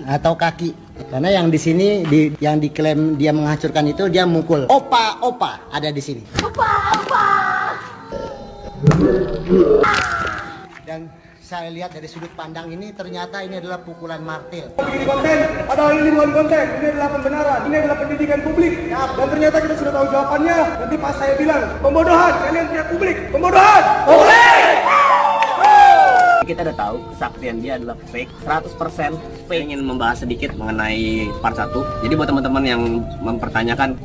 atau kaki. Karena yang di sini yang diklaim dia menghancurkan itu dia mukul. Opa ada di sini. Dan saya lihat dari sudut pandang ini ternyata ini adalah pukulan martil. Ini konten, padahal ini bukan konten, ini adalah pembenaran, ini adalah pendidikan publik. Dan ternyata kita sudah tahu jawabannya. Nanti pas saya bilang pembodohan, kalian teriak publik, pembodohan. Kita udah tahu kesaktian dia adalah fake, 100% fake. Ingin membahas sedikit mengenai part 1. Jadi buat teman-teman yang mempertanyakan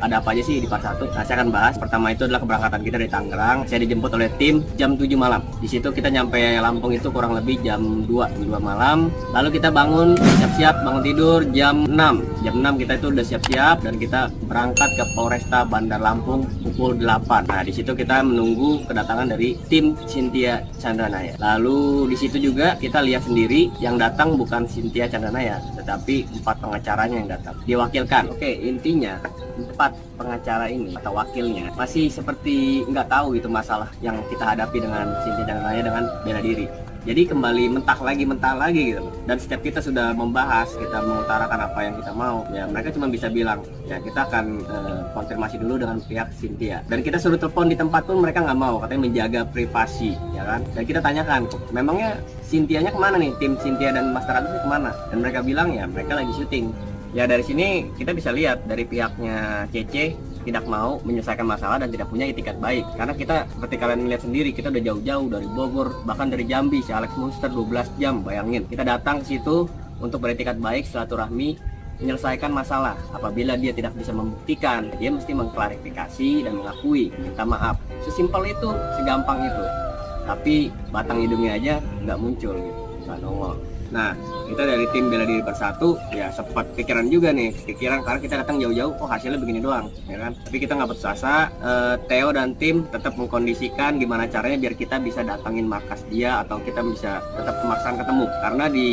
ada apa aja sih di part 1, nah, saya akan bahas. Pertama itu adalah keberangkatan kita dari Tangerang. Saya dijemput oleh tim jam 7 malam. Di situ kita nyampe Lampung itu kurang lebih jam 2 malam. Lalu kita bangun, siap-siap bangun tidur jam 6. Jam 6 kita itu udah siap-siap dan kita berangkat ke Polresta Bandar Lampung pukul 8. Nah, di situ kita menunggu kedatangan dari tim Cynthia Chandranaya. Lalu di situ juga kita lihat sendiri yang datang bukan Cynthia Chandranaya, tetapi 4 pengacaranya yang datang. Diwakilkan. Oke, intinya 4 pengacara ini atau wakilnya masih seperti nggak tahu itu masalah yang kita hadapi dengan Cynthia Chandranaya dengan bela diri. Jadi kembali mentah lagi gitu. Dan setiap kita sudah membahas, kita mengutarakan apa yang kita mau, ya mereka cuma bisa bilang, ya kita akan konfirmasi dulu dengan pihak Cynthia. Dan kita suruh telepon di tempat pun mereka nggak mau, katanya menjaga privasi, ya kan. Dan kita tanyakan, memangnya Cynthia-nya kemana nih, tim Cynthia dan Master Agusnya kemana? Dan mereka bilang ya mereka lagi syuting. Ya dari sini kita bisa lihat dari pihaknya CC tidak mau menyelesaikan masalah dan tidak punya itikat baik. Karena kita seperti kalian lihat sendiri, kita udah jauh-jauh dari Bogor, bahkan dari Jambi, si Alex Monster 12 jam, bayangin. Kita datang ke situ untuk beretikat baik, silaturahmi, menyelesaikan masalah. Apabila dia tidak bisa membuktikan, dia mesti mengklarifikasi dan mengakui, minta maaf. Sesimpel itu, segampang itu. Tapi batang hidungnya aja nggak muncul gitu, nggak nongol. Nah, kita dari tim Bela Diri Bersatu ya sempat pikiran juga nih, karena kita datang jauh-jauh, oh hasilnya begini doang, ya kan? Tapi kita nggak putus asa. Theo dan tim tetap mengkondisikan gimana caranya biar kita bisa datangin markas dia atau kita bisa tetap memaksakan ketemu. Karena di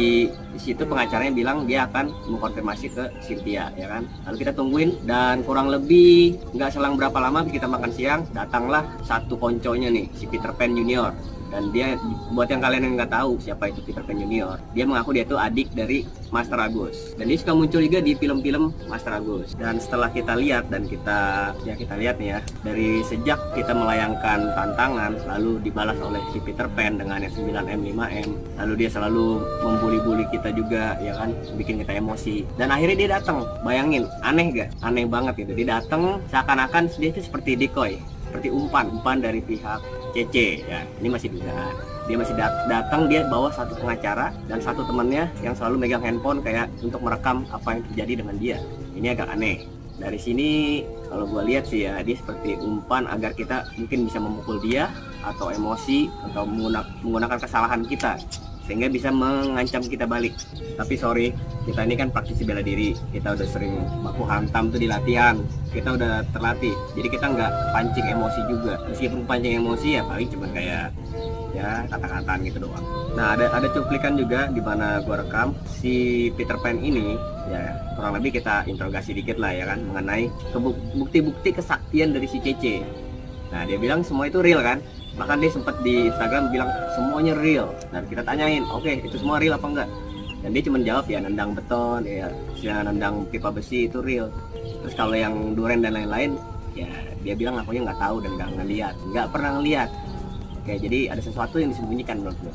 situ pengacaranya bilang dia akan mengkonfirmasi ke Cynthia, ya kan? Lalu kita tungguin dan kurang lebih nggak selang berapa lama kita makan siang, datanglah satu konconya nih, si Peter Pan Junior. Dan dia, buat yang kalian yang nggak tahu siapa itu Peter Pan Junior, dia mengaku dia itu adik dari Master Agus. Dan dia suka muncul juga di film-film Master Agus. Dan setelah kita lihat dan kita lihat nih ya, dari sejak kita melayangkan tantangan, lalu dibalas oleh si Peter Pan dengan yang 9M 5M, lalu dia selalu membuli-buli kita juga, ya kan, bikin kita emosi. Dan akhirnya dia datang, bayangin, aneh gak? Aneh banget gitu. Dia datang seakan-akan dia itu seperti decoy, seperti umpan dari pihak CC, ya ini masih dugaan. Dia masih datang, dia bawa satu pengacara dan satu temannya yang selalu megang handphone kayak untuk merekam apa yang terjadi dengan dia. Ini agak aneh. Dari sini kalau gue lihat sih ya, dia seperti umpan agar kita mungkin bisa memukul dia atau emosi atau menggunakan kesalahan kita sehingga bisa mengancam kita balik. Tapi sorry, kita ini kan praktisi bela diri, kita udah sering baku hantam tuh di latihan, kita udah terlatih, jadi kita nggak pancing emosi juga. Meskipun pancing emosi ya paling cuma kayak ya kata-kataan gitu doang. Nah ada cuplikan juga di mana gua rekam si Peter Pan ini, ya kurang lebih kita interogasi dikit lah ya kan, mengenai bukti-bukti kesaktian dari si CC. Nah dia bilang semua itu real kan, bahkan dia sempat di Instagram bilang semuanya real. Dan kita tanyain, oke, itu semua real apa enggak? Dan dia cuma jawab ya nendang beton, ya nendang pipa besi itu real. Terus kalau yang duren dan lain-lain, ya dia bilang akunya nggak tahu dan nggak pernah ngeliat. Oke, jadi ada sesuatu yang disembunyikan menurut gue.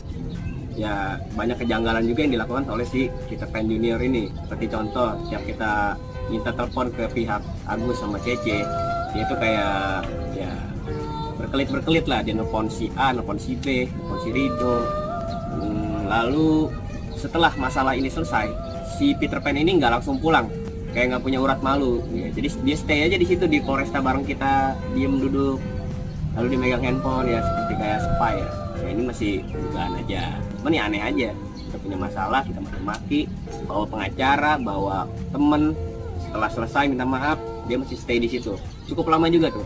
Ya banyak kejanggalan juga yang dilakukan oleh si Peter Pan Junior ini. Seperti contoh, setiap kita minta telepon ke pihak Agus sama CC, dia itu kayak ya berkelit lah, dia nelfon si A, nelfon si B, nelfon si Rido. Lalu setelah masalah ini selesai, si Peter Pan ini nggak langsung pulang, kayak nggak punya urat malu. Ya, jadi dia stay aja di situ di Polresta bareng kita, diem duduk, lalu dia megang handphone ya seperti kayak spy ya. Ya ini masih dugaan aja, cuman ya aneh aja. Kita punya masalah, kita maki-maki, bawa pengacara, bawa temen. Setelah selesai minta maaf, dia masih stay di situ. Cukup lama juga tuh.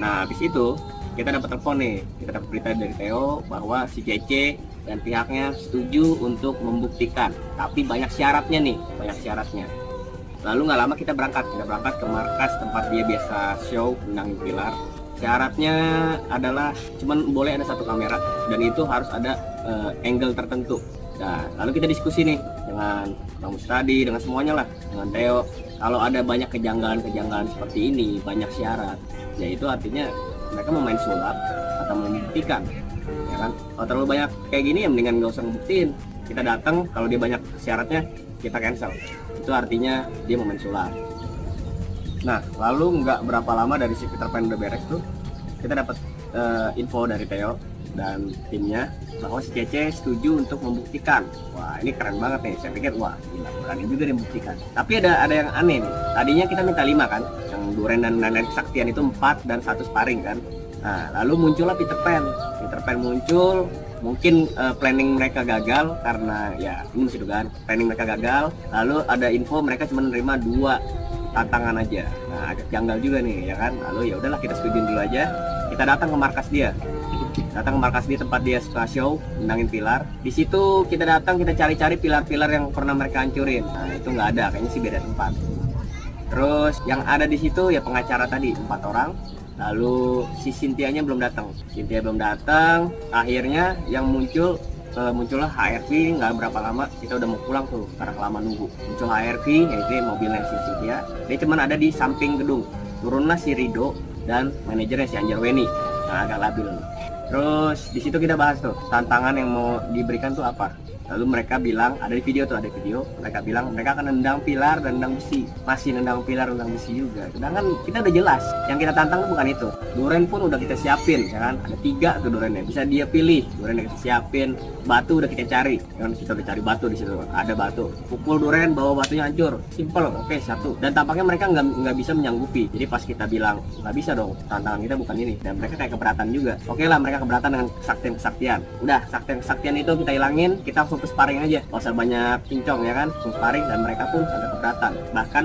Nah habis itu kita dapat telepon nih, kita dapat berita dari Theo bahwa si CC dan pihaknya setuju untuk membuktikan, tapi banyak syaratnya nih, banyak syaratnya. Lalu nggak lama kita berangkat ke markas tempat dia biasa show menangin pilar. Syaratnya adalah cuman boleh ada satu kamera dan itu harus ada angle tertentu. Nah, lalu kita diskusi nih dengan Bang Musradi, dengan semuanya lah, dengan Theo. Kalau ada banyak kejanggalan-kejanggalan seperti ini, banyak syarat, ya itu artinya mereka mau main sulap atau membuktikan, ya kan? Kalau terlalu banyak kayak gini ya mendingan nggak usah ngebuktiin. Kita datang, kalau dia banyak syaratnya kita cancel. Itu artinya dia mau main sulap. Nah, lalu nggak berapa lama dari si Peter Pan udah beres tuh, kita dapat info dari Theo dan timnya bahwa si Cece setuju untuk membuktikan. Wah, ini keren banget nih. Saya pikir wah gila, berani juga dia membuktikan. Tapi ada yang aneh nih. Tadinya kita minta 5 kan, yang Duren dan lain-lain kesaktian itu 4 dan 1 sparring kan. Nah, lalu muncullah Peter Pan. Peter Pan muncul, mungkin planning mereka gagal karena ya ini masih dugaan. Planning mereka gagal. Lalu ada info mereka cuma menerima 2 tantangan aja. Nah, agak janggal juga nih, ya kan. Lalu ya udahlah kita setujuin dulu aja. Kita datang ke markas dia. Datang ke markas dia, tempat dia suka show, nendangin pilar. Di situ kita datang, kita cari-cari pilar-pilar yang pernah mereka hancurin. Nah, itu nggak ada, kayaknya sih beda tempat. Terus yang ada di situ ya pengacara tadi 4 orang. Lalu si Cynthia-nya belum datang. Cynthia belum datang. Akhirnya yang muncullah HRV. Nggak berapa lama kita udah mau pulang tuh karena kelamaan nunggu. Muncul HRV, yaitu mobilnya si Cynthia. Dia cuma ada di samping gedung. Turunlah si Rido dan manajernya si Anjar Weni. Nah, agak labil. Terus di situ kita bahas tuh tantangan yang mau diberikan tuh apa. Lalu mereka bilang, ada di video tuh, ada video, mereka bilang mereka akan nendang pilar dan nendang besi. Masih nendang pilar, nendang besi juga. Sedangkan kita udah jelas, yang kita tantang tuh bukan itu. Duren pun udah kita siapin, ya kan? Ada 3 tuh durennya, bisa dia pilih. Duren udah kita siapin, batu udah kita cari. Ya kan? Kita udah cari batu di situ, ada batu. Pukul duren, bawa batunya hancur. Simple, oke, 1. Dan tampaknya mereka nggak bisa menyanggupi. Jadi pas kita bilang, nggak bisa dong, tantangan kita bukan ini. Dan mereka kayak keberatan juga. Oke lah, mereka keberatan dengan kesaktian-kesaktian. Udah, kesaktian itu kita hilangin, kita langsung ke sparring aja, nggak usah banyak cincong ya kan, langsung sparring. Dan mereka pun agak keberatan, bahkan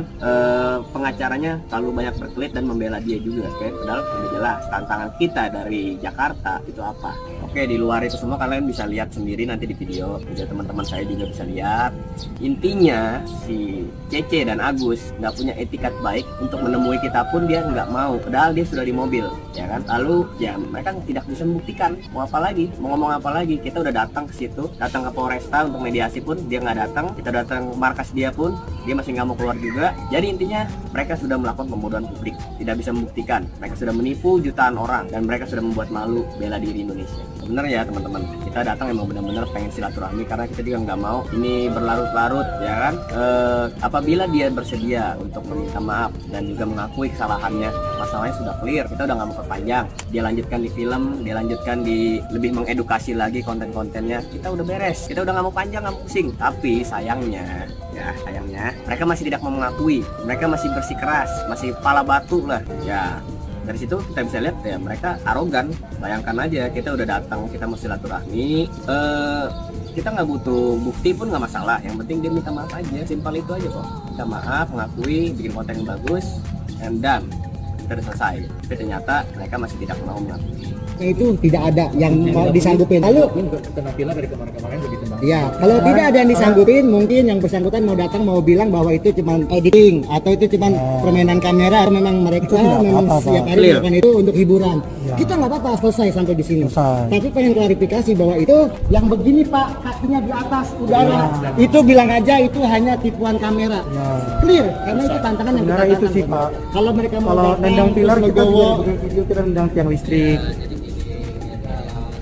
pengacaranya terlalu banyak berkelit dan membela dia juga, oke. Padahal udah jelas tantangan kita dari Jakarta itu apa. Oke, di luar itu semua kalian bisa lihat sendiri nanti di video, juga teman-teman saya juga bisa lihat. Intinya si Cece dan Agus nggak punya etikat baik untuk menemui kita pun dia nggak mau, padahal dia sudah di mobil, ya kan. Lalu ya mereka tidak bisa membuktikan, mau apa lagi, mau ngomong apa lagi. Kita udah datang ke situ, datang ke Polresta untuk mediasi pun dia nggak datang. Kita datang ke markas dia pun dia masih nggak mau keluar juga. Jadi intinya mereka sudah melakukan pembodohan publik, tidak bisa membuktikan. Mereka sudah menipu jutaan orang dan mereka sudah membuat malu bela diri Indonesia. Sebenarnya ya teman-teman, kita datang emang benar-benar pengen silaturahmi karena kita juga nggak mau ini berlarut-larut, ya kan. Apabila dia bersedia untuk meminta maaf dan juga mengakui kesalahannya, masalahnya sudah clear, kita udah nggak mau perpanjang. Dia lanjutkan di film, dia lanjutkan di lebih mengedukasi lagi konten-kontennya, kita udah beres, kita udah nggak mau panjang, nggak mau pusing. Tapi sayangnya mereka masih tidak mau mengakui, mereka masih bersikeras, masih kepala batu lah ya. Dari situ kita bisa lihat ya mereka arogan. Bayangkan aja, kita udah datang, kita mau silaturahmi, kita nggak butuh bukti pun nggak masalah, yang penting dia minta maaf aja, simpel itu aja kok. Minta maaf, mengakui, bikin konten yang bagus, and done, kita udah selesai. Tapi ternyata mereka masih tidak mau mengakui. Itu tidak ada yang mau disanggupin. Lalu kena pilar dari kemarin-kemarin begitu bang. ya, kalau tidak ada yang disanggupin, mungkin yang bersangkutan mau datang mau bilang bahwa itu cuma editing atau itu cuma permainan kamera. Memang mereka memang setiap hari melakukan itu untuk hiburan. Ya. Kita nggak apa-apa, selesai sampai di sini. Tapi pengen klarifikasi bahwa itu yang begini Pak, kakinya di atas udara, itu bilang aja itu hanya tipuan kamera. Ya. Clear, karena itu tantangan yang kita itu sih Pak. Kalau mereka mau kalau nendang pilar kita juga bikin video, kita nendang tiang listrik.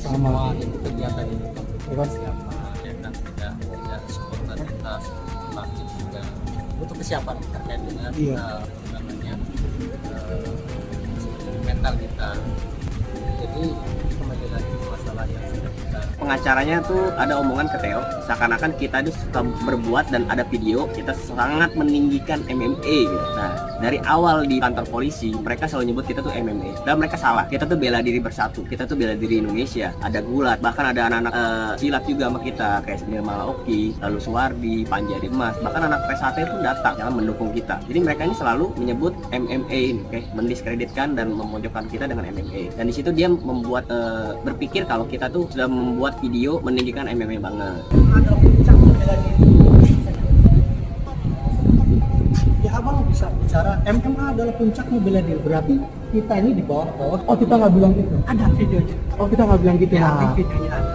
Sama kegiatan ini siapa dan tidak supporter kita makin juga butuh kesiapan terkait dengan namanya mental kita. Jadi kembali lagi masalah yang sudah kita, pengacaranya tuh ada omongan ke Theo seakan-akan kita itu suka berbuat dan ada video kita sangat meninggikan MMA gitu. Nah, dari awal di kantor polisi mereka selalu nyebut kita tuh MMA, dan mereka salah. Kita tuh bela diri bersatu, kita tuh bela diri Indonesia. Ada gulat, bahkan ada anak-anak silat juga sama kita kayak Nirmala Oki, lalu Suwardi, Panjari Emas, bahkan anak PSAT pun datang yang mendukung kita. Jadi mereka ini selalu menyebut MMA ini, mendiskreditkan dan memojokkan kita dengan MMA. Dan di situ dia membuat berpikir kalau kita tuh sudah membuat video meninggikan MMA banget. Ya abang bisa bicara MMA adalah puncaknya bela diri, berarti kita ini di bawah. Oh kita nggak bilang gitu. Ada videonya. Oh kita nggak bilang gitu. Ya, Nah, videonya ada.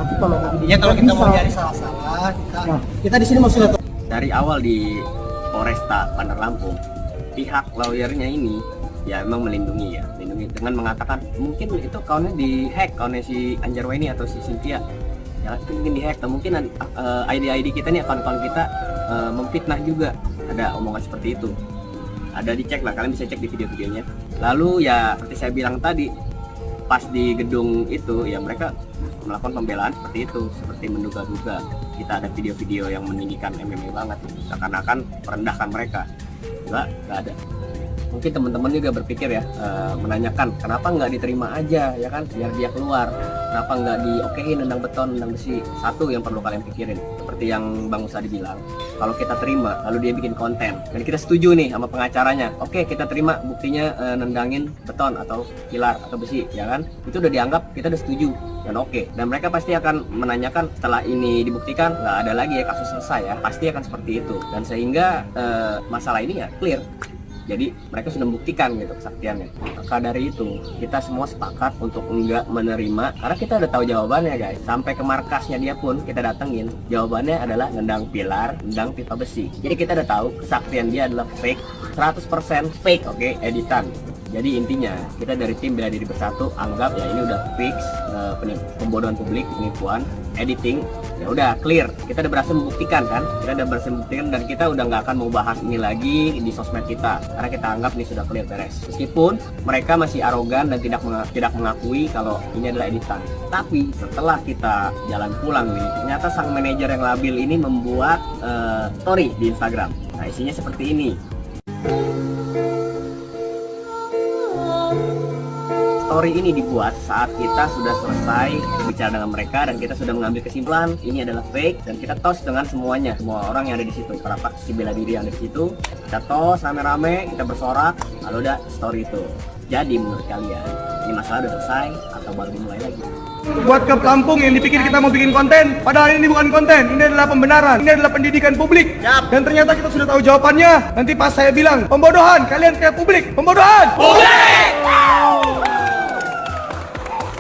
tapi kalau Ya kalau kita mau nyari salah-salah Kita di sini mau silaturahmi. Dari awal di Polresta Bandar Lampung, pihak lawyernya ini ya memang melindungi dengan mengatakan mungkin itu akunnya dihack, akunnya si Anjarwaini atau si Cynthia ya, itu mungkin dihack atau mungkin ID kita nih, akun-akun kita memfitnah juga, ada omongan seperti itu. Ada dicek lah, kalian bisa cek di video-videonya. Lalu ya seperti saya bilang tadi, pas di gedung itu ya mereka melakukan pembelaan seperti itu, seperti menduga-duga kita ada video-video yang meninggikan MMA banget, seakan-akan merendahkan mereka. Enggak ada. Mungkin teman-teman juga berpikir ya, menanyakan kenapa nggak diterima aja ya kan, biar dia keluar, kenapa nggak diokein nendang beton, nendang besi. Satu yang perlu kalian pikirin, seperti yang Bang Usadi bilang, kalau kita terima lalu dia bikin konten dan kita setuju nih sama pengacaranya, oke kita terima buktinya nendangin beton atau pilar atau besi ya kan, itu udah dianggap kita udah setuju dan oke, dan mereka pasti akan menanyakan setelah ini dibuktikan, nggak ada lagi ya kasus selesai ya, pasti akan seperti itu, dan sehingga masalah ini ya clear. Jadi mereka sudah membuktikan gitu kesaktiannya. Maka dari itu kita semua sepakat untuk enggak menerima, karena kita udah tahu jawabannya guys. Sampai ke markasnya dia pun kita datengin, jawabannya adalah nendang pilar, nendang pipa besi. Jadi kita udah tahu kesaktian dia adalah fake, 100% fake, oke, editan. Jadi intinya kita dari tim Bela Diri Bersatu anggap ya ini udah fix, pembodohan publik, penipuan, editing, ya udah clear. Kita udah berhasil membuktikan kan, dan kita udah nggak akan mau bahas ini lagi di sosmed kita karena kita anggap ini sudah clear beres. Meskipun mereka masih arogan dan tidak mengakui kalau ini adalah editan. Tapi setelah kita jalan pulang nih, ternyata sang manajer yang labil ini membuat story di Instagram. Nah isinya seperti ini. Story ini dibuat saat kita sudah selesai berbicara dengan mereka dan kita sudah mengambil kesimpulan ini adalah fake, dan kita tos dengan semuanya, semua orang yang ada di situ, para praktisi bela diri yang ada di situ. Kita tos rame-rame, kita bersorak, lalu ada story itu. Jadi menurut kalian ini masalah udah selesai atau baru dimulai lagi? Buat ke Lampung yang dipikir kita mau bikin konten, padahal ini bukan konten, ini adalah pembenaran, ini adalah pendidikan publik. Dan ternyata kita sudah tahu jawabannya. Nanti pas saya bilang pembodohan, kalian kayak publik, pembodohan.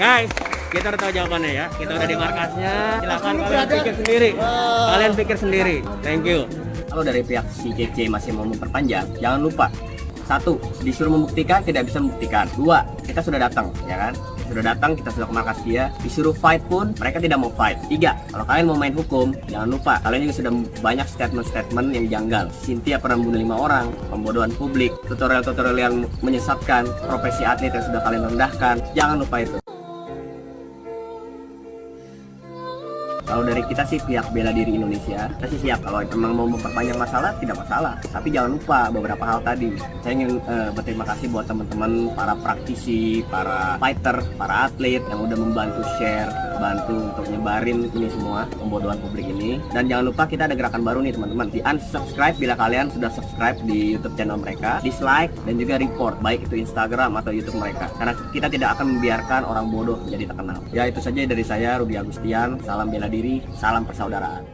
Guys, kita udah tahu jawabannya ya. Kita udah di markasnya. Silakan kalian pikir sendiri. Kalian pikir sendiri. Thank you. Kalau dari pihak si CC masih mau memperpanjang, jangan lupa. 1. Disuruh membuktikan, tidak bisa membuktikan. 2. Kita sudah datang, ya kan? Sudah datang, kita sudah ke markas dia. Disuruh fight pun, mereka tidak mau fight. 3. Kalau kalian mau main hukum, jangan lupa. Kalian juga sudah banyak statement-statement yang janggal. Cynthia pernah membunuh 5 orang, pembodohan publik, tutorial-tutorial yang menyesatkan, profesi atlet yang sudah kalian rendahkan. Jangan lupa itu. Kalau dari kita sih pihak Bela Diri Indonesia, kita sih siap. Kalau memang mau memperpanjang masalah, tidak masalah. Tapi jangan lupa beberapa hal tadi. Saya ingin berterima kasih buat teman-teman, para praktisi, para fighter, para atlet yang udah membantu share, bantu untuk nyebarin ini semua, pembodohan publik ini. Dan jangan lupa kita ada gerakan baru nih teman-teman. Di unsubscribe bila kalian sudah subscribe di YouTube channel mereka, dislike dan juga report, baik itu Instagram atau YouTube mereka. Karena kita tidak akan membiarkan orang bodoh menjadi terkenal. Ya itu saja dari saya, Rudi Agustian. Salam bela diri, salam persaudaraan.